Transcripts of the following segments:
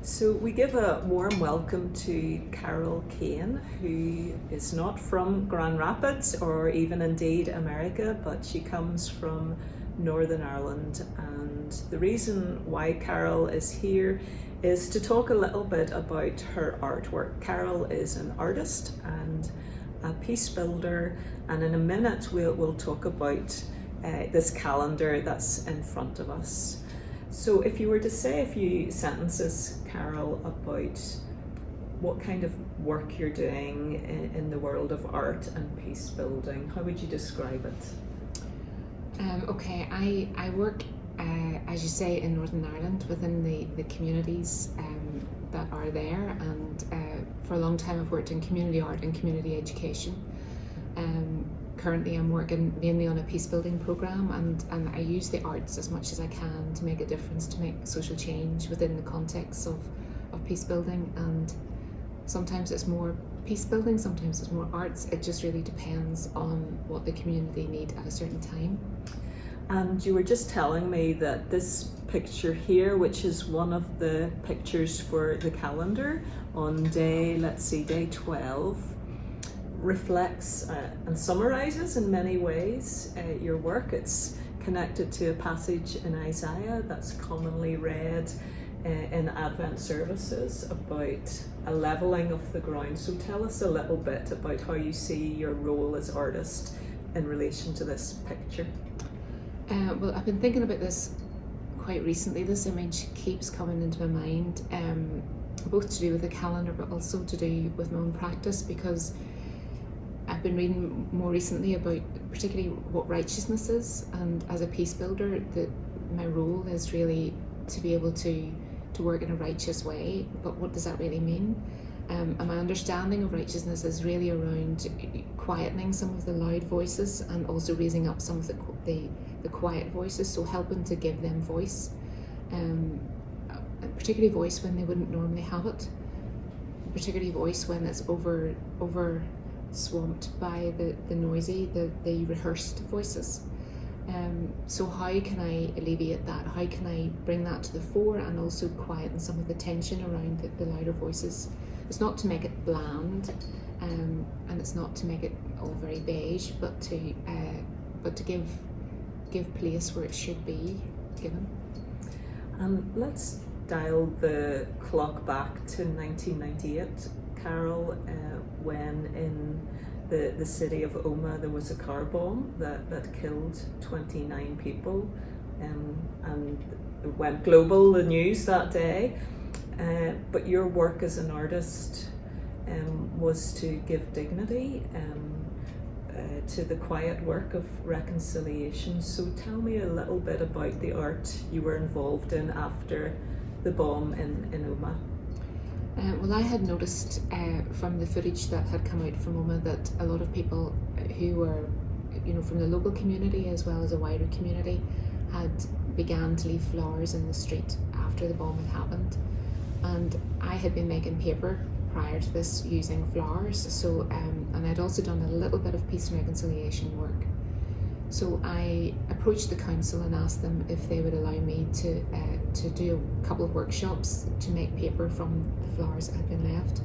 So we give a warm welcome to Carol Kane, who is not from Grand Rapids or even indeed America, but she comes from Northern Ireland. And the reason why Carol is here is to talk a little bit about her artwork. Carol is an artist and a peace builder, and in a minute we'll talk about this calendar that's in front of us. So if you were to say a few sentences, Carol, about what kind of work you're doing in the world of art and peace building, how would you describe it? Okay, I work, as you say, in Northern Ireland within the communities that are there, and for a long time I've worked in community art and community education. Currently I'm working mainly on a peace building programme, and I use the arts as much as I can to make a difference, to make social change within the context of peace building. And sometimes it's more peace building, sometimes it's more arts. It just really depends on what the community need at a certain time. And you were just telling me that this picture here, which is one of the pictures for the calendar on day 12, reflects and summarizes in many ways your work. It's connected to a passage in Isaiah that's commonly read in Advent services about a leveling of the ground. So tell us a little bit about how you see your role as artist in relation to this picture. Well, I've been thinking about this quite recently. This image keeps coming into my mind, both to do with the calendar but also to do with my own practice, because I've been reading more recently about particularly what righteousness is, and as a peace builder, my role is really to be able to work in a righteous way. But what does that really mean? And my understanding of righteousness is really around quietening some of the loud voices and also raising up some of the quiet voices, so helping to give them voice, particularly voice when they wouldn't normally have it, particularly voice when it's over swamped by the noisy, the rehearsed voices. So how can I alleviate that? How can I bring that to the fore and also quieten some of the tension around the louder voices? It's not to make it bland, and it's not to make it all very beige, but to give place where it should be given. Let's dial the clock back to 1998, Carol, when in the city of Omagh there was a car bomb that killed 29 people, and it went global, the news that day. But your work as an artist was to give dignity to the quiet work of reconciliation. So tell me a little bit about the art you were involved in after the bomb in Omagh. Well, I had noticed from the footage that had come out from Omagh that a lot of people who were, from the local community as well as a wider community, had began to leave flowers in the street after the bomb had happened. And I had been making paper prior to this using flowers, so and I'd also done a little bit of peace and reconciliation work. So I approached the council and asked them if they would allow me to do a couple of workshops to make paper from the flowers that had been left.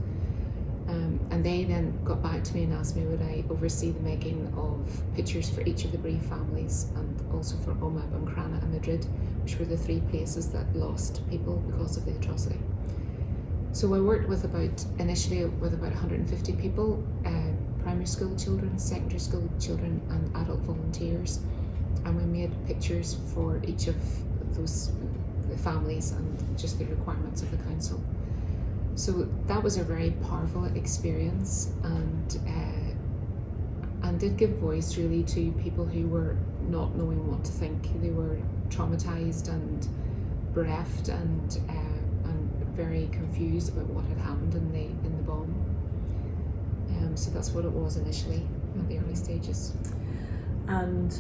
And they then got back to me and asked me would I oversee the making of pictures for each of the bereaved families, and also for Omagh, Buncrana and Madrid, which were the three places that lost people because of the atrocity. So I worked initially with about 150 people, primary school children, secondary school children and adult volunteers, and we made pictures for each of those families and just the requirements of the council. So that was a very powerful experience, and did give voice really to people who were not knowing what to think. They were traumatized and bereft and very confused about what had happened in the bomb. So that's what it was initially at the early stages. And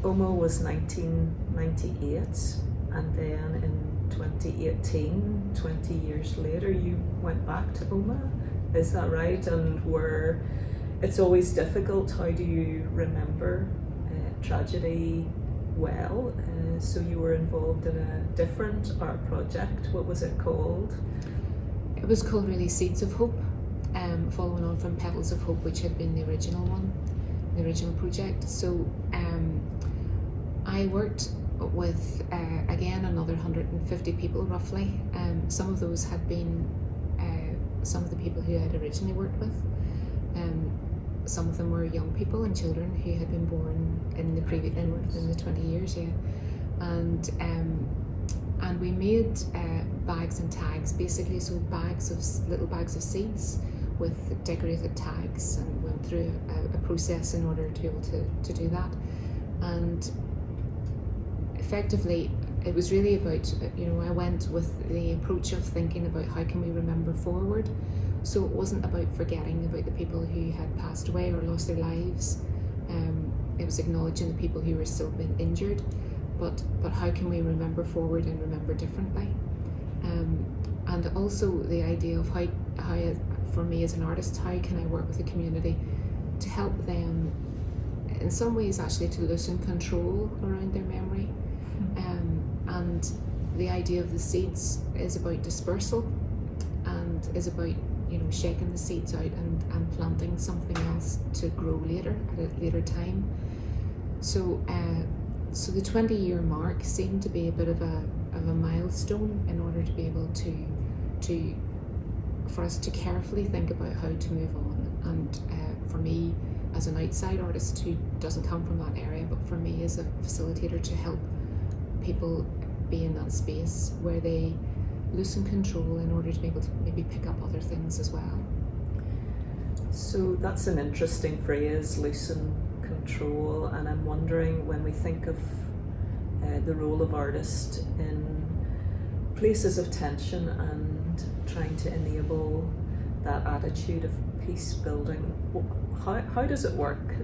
Omagh was 1998, and then in 2018, 20 years later, you went back to Omagh. Is that right? And it's always difficult. How do you remember tragedy well. So you were involved in a different art project. What was it called? It was called really Seeds of Hope, following on from Petals of Hope, which had been the original one, the original project. So I worked with, again, another 150 people roughly. Some of those had been some of the people who I had originally worked with. Some of them were young people and children who had been born in the previous in the 20 years, yeah. And we made bags and tags, basically, so little bags of seeds with decorated tags, and went through a process in order to be able to do that. And effectively, it was really about, I went with the approach of thinking about how can we remember forward. So it wasn't about forgetting about the people who had passed away or lost their lives. It was acknowledging the people who were still being injured, but how can we remember forward and remember differently? And also the idea of how for me as an artist, how can I work with the community to help them, in some ways actually, to loosen control around their memory. And the idea of the seeds is about dispersal, and is about shaking the seeds out and planting something else to grow later at a later time. So the 20-year mark seemed to be a bit of a milestone in order to be able to for us to carefully think about how to move on. And for me, as an outside artist who doesn't come from that area, but for me as a facilitator, to help people be in that space where they loosen control in order to be able to maybe pick up other things as well. So that's an interesting phrase, loosen control, and I'm wondering, when we think of the role of artist in places of tension and trying to enable that attitude of peace building, how does it work?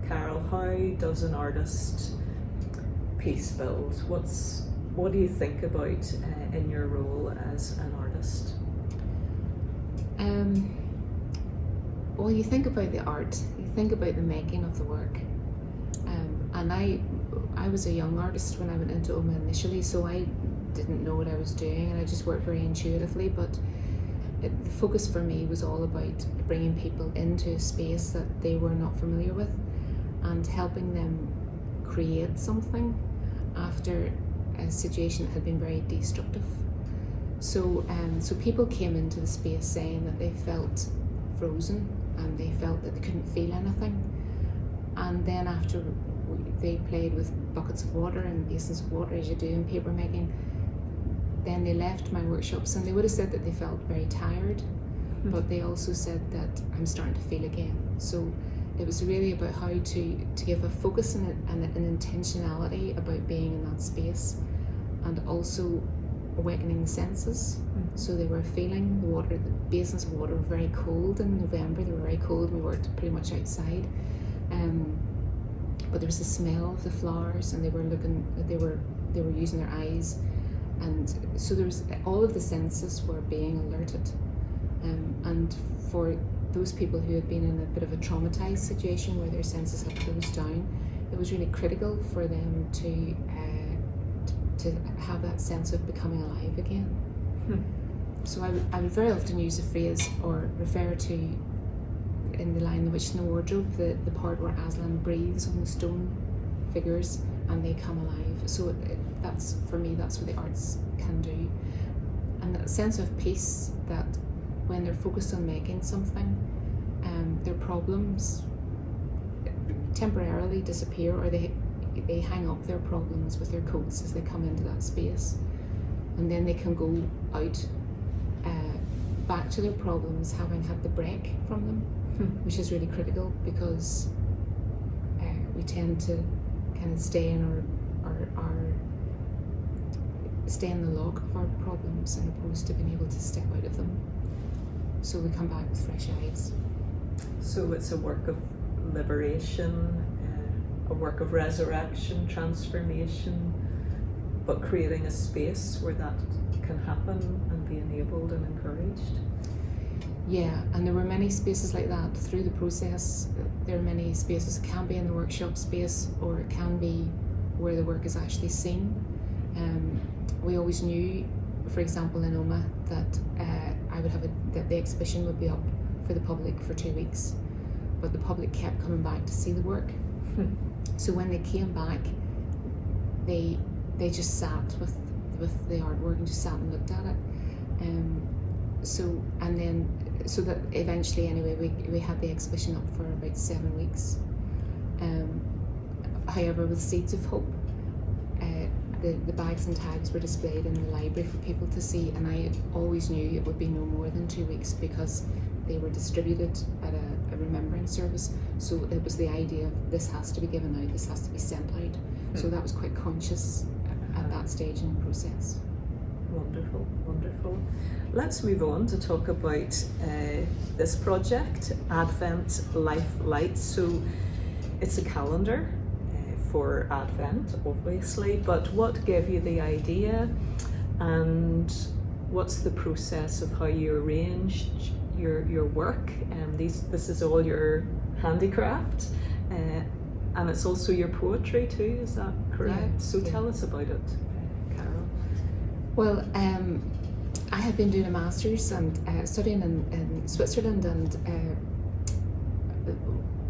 Carol, how does an artist peace build? What do you think about in your role as an artist? Well, you think about the art, you think about the making of the work. And I was a young artist when I went into OMA initially, so I didn't know what I was doing, and I just worked very intuitively. But the focus for me was all about bringing people into a space that they were not familiar with, and helping them create something after a situation that had been very destructive. So people came into the space saying that they felt frozen and they felt that they couldn't feel anything. And then after they played with buckets of water and basins of water, as you do in paper making, then they left my workshops, and they would have said that they felt very tired, but they also said that I'm starting to feel again. So it was really about how to give a focus and an intentionality about being in that space, and also awakening the senses. So they were feeling the water. The basins of water were very cold in November. They were very cold. We worked pretty much outside, but there was the smell of the flowers, and they were using their eyes, and so there was all of the senses were being alerted. And for those people who had been in a bit of a traumatized situation where their senses had closed down, it was really critical for them to have that sense of becoming alive again. So I would very often use a phrase or refer to, in the line The Witch in the Wardrobe, the part where Aslan breathes on the stone figures and they come alive. So that's, for me, that's what the arts can do. And that sense of peace, that when they're focused on making something, their problems temporarily disappear, or they hang up their problems with their coats as they come into that space, and then they can go out back to their problems having had the break from them, which is really critical, because we tend to kind of stay in stay in the lock of our problems, as opposed to being able to step out of them. So we come back with fresh eyes. So it's a work of liberation, a work of resurrection, transformation, but creating a space where that can happen and be enabled and encouraged. Yeah, and there were many spaces like that through the process. There are many spaces. It can be in the workshop space, or it can be where the work is actually seen. We always knew, for example, in Omagh, that that the exhibition would be up for the public for 2 weeks, but the public kept coming back to see the work. So when they came back, they just sat with the artwork and just sat and looked at it. So that eventually, anyway, we had the exhibition up for about 7 weeks. However, with Seeds of Hope, the bags and tags were displayed in the library for people to see, and I always knew it would be no more than 2 weeks because they were distributed at a remembrance service. So it was the idea of this has to be given out, this has to be sent out. So that was quite conscious at that stage in the process. Wonderful, wonderful. Let's move on to talk about this project, Advent Life Lights. So it's a calendar for Advent, obviously, but what gave you the idea, and what's the process of how you arranged your work? This is all your handicraft, and it's also your poetry too, is that correct? Yeah, so yeah. Tell us about it, Carol. Well, I had been doing a master's and studying in Switzerland, and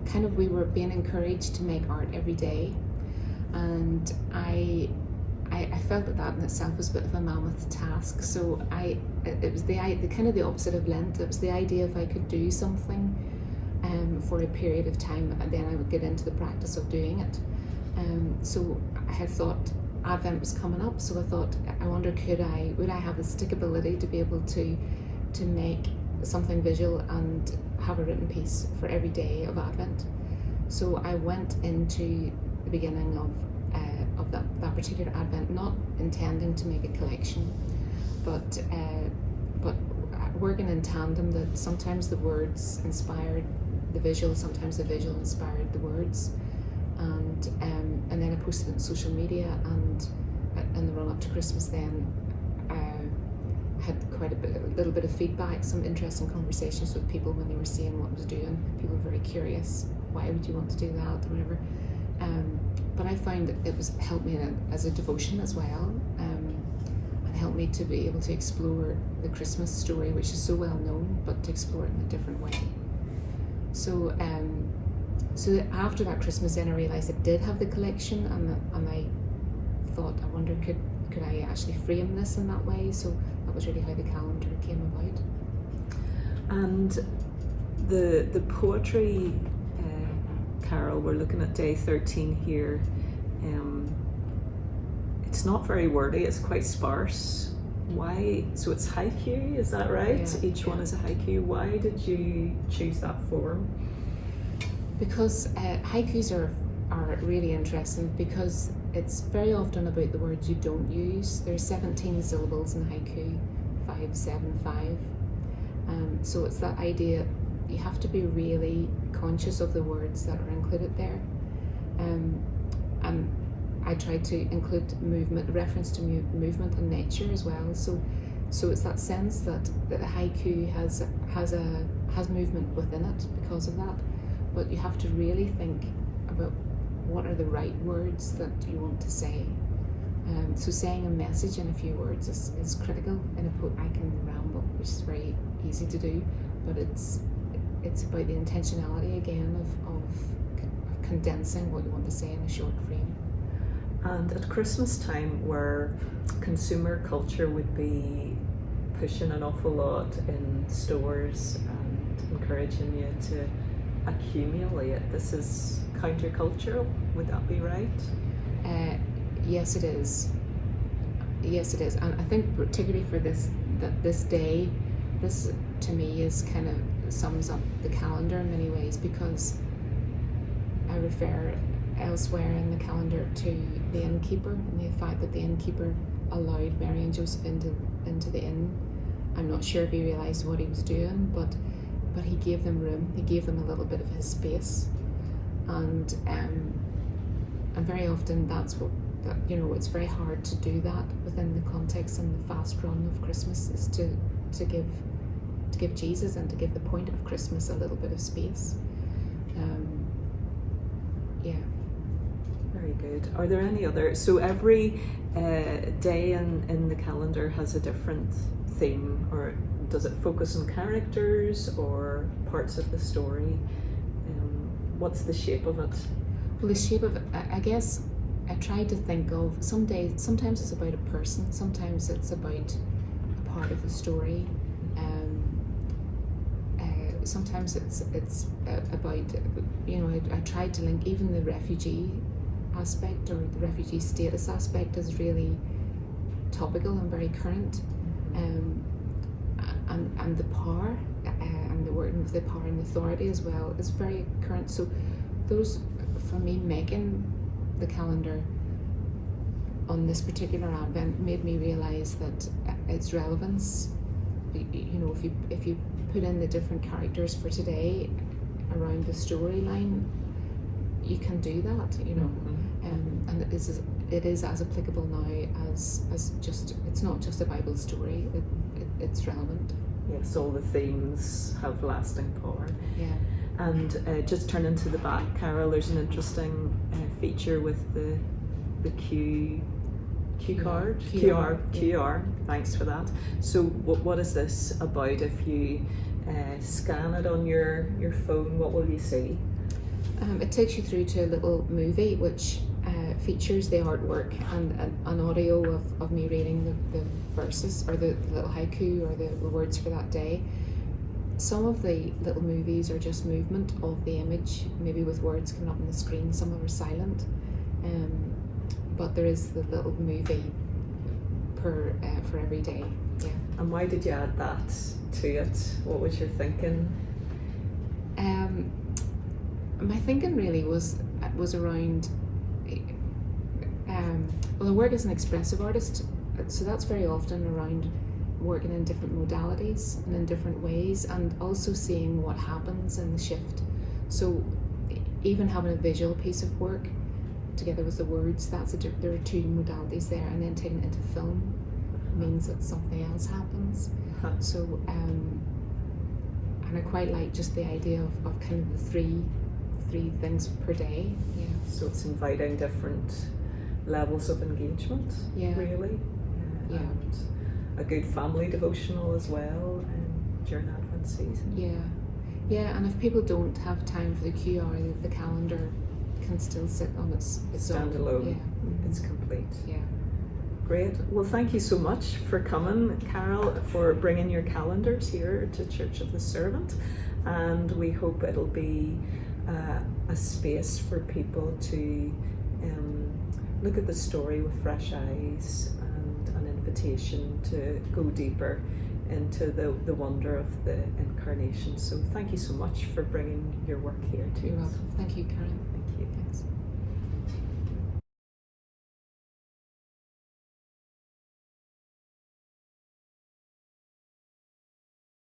kind of we were being encouraged to make art every day, and I felt that in itself was a bit of a mammoth task. So it was the kind of the opposite of Lent. It was the idea if I could do something for a period of time, and then I would get into the practice of doing it. So I had thought Advent was coming up, so I thought, I wonder would I have the stickability to be able to make something visual and have a written piece for every day of Advent. So I went into the beginning of that particular Advent not intending to make a collection, but working in tandem, that sometimes the words inspired the visual, sometimes the visual inspired the words, and then I posted it on social media, and in the run up to Christmas then had quite a little bit of feedback, some interesting conversations with people when they were seeing what I was doing. People were very curious, why would you want to do that or whatever. But I found it helped me as a devotion as well, and helped me to be able to explore the Christmas story, which is so well known, but to explore it in a different way. So after that Christmas then I realised I did have the collection, and I thought, I wonder could I actually frame this in that way. So that was really how the calendar came about. And the poetry, Carol, we're looking at day 13 here. It's not very wordy, it's quite sparse. Why? So it's haiku, is that right? Yeah, Each one is a haiku. Why did you choose that form? Because haikus are really interesting, because it's very often about the words you don't use. There's 17 syllables in haiku, 575. So it's that idea, you have to be really conscious of the words that are included there. And I tried to include movement, reference to movement and nature as well. So it's that sense that the haiku has movement within it because of that. But you have to really think about what are the right words that you want to say. So saying a message in a few words is critical. In a I can ramble, which is very easy to do, but it's about the intentionality again of condensing what you want to say in a short frame. And at Christmas time, where consumer culture would be pushing an awful lot in stores and encouraging you to accumulate, this is countercultural, would that be right? Yes, it is. Yes, it is. And I think particularly for this day, this to me is kind of sums up the calendar in many ways, because I refer elsewhere in the calendar to the innkeeper and the fact that the innkeeper allowed Mary and Joseph into the inn. I'm not sure if he realised what he was doing, but he gave them room. He gave them a little bit of his space, and very often it's very hard to do that within the context and the fast run of Christmas, is to give Jesus and to give the point of Christmas a little bit of space. Yeah. Very Very good. Are there any other? So every day in the calendar has a different theme, or does it focus on characters or parts of the story? What's the shape of it? Well, the shape of it, I guess I try to think of some days. Sometimes it's about a person. Sometimes it's about a part of the story. Sometimes it's about, you know, I tried to link even the refugee aspect or the refugee status aspect is really topical and very current, and the power and the working with the power and authority as well is very current. So those, for me, making the calendar on this particular Advent made me realise that its relevance, you know, if you put in the different characters for today around the storyline, you can do that, you know. And it is as applicable now as just, it's not just a Bible story, it's relevant. Yes, all the themes have lasting power. Yeah. And just turning to the back, Carol, there's an interesting feature with the QR. Thanks for that. So what is this about? If you scan it on your phone, what will you see? It takes you through to a little movie which features the artwork and an audio of me reading the verses, or the little haiku, or the words for that day. Some of the little movies are just movement of the image, maybe with words coming up on the screen. Some are silent, but there is the little movie for every day. Yeah. And why did you add that to it? What was your thinking? My thinking really was around. Well, I work as an expressive artist, so that's very often around working in different modalities and in different ways, and also seeing what happens in the shift. So even having a visual piece of work together with the words, there are two modalities there, and then taking it into film means that something else happens. So and I quite like just the idea of kind of the three things per day. Yeah. So it's inviting different levels of engagement. Yeah. Really. Yeah. And a good family devotional as well during Advent season. Yeah. Yeah, and if people don't have time for the QR, the calendar can still sit on its standalone. Yeah. It's complete. Yeah. Great. Well, thank you so much for coming, Carol, for bringing your calendars here to Church of the Servant, and we hope it'll be a space for people to look at the story with fresh eyes, and an invitation to go deeper into the wonder of the Incarnation. So thank you so much for bringing your work here to us. You're welcome. Thank you, Karen. Thank you. Thanks.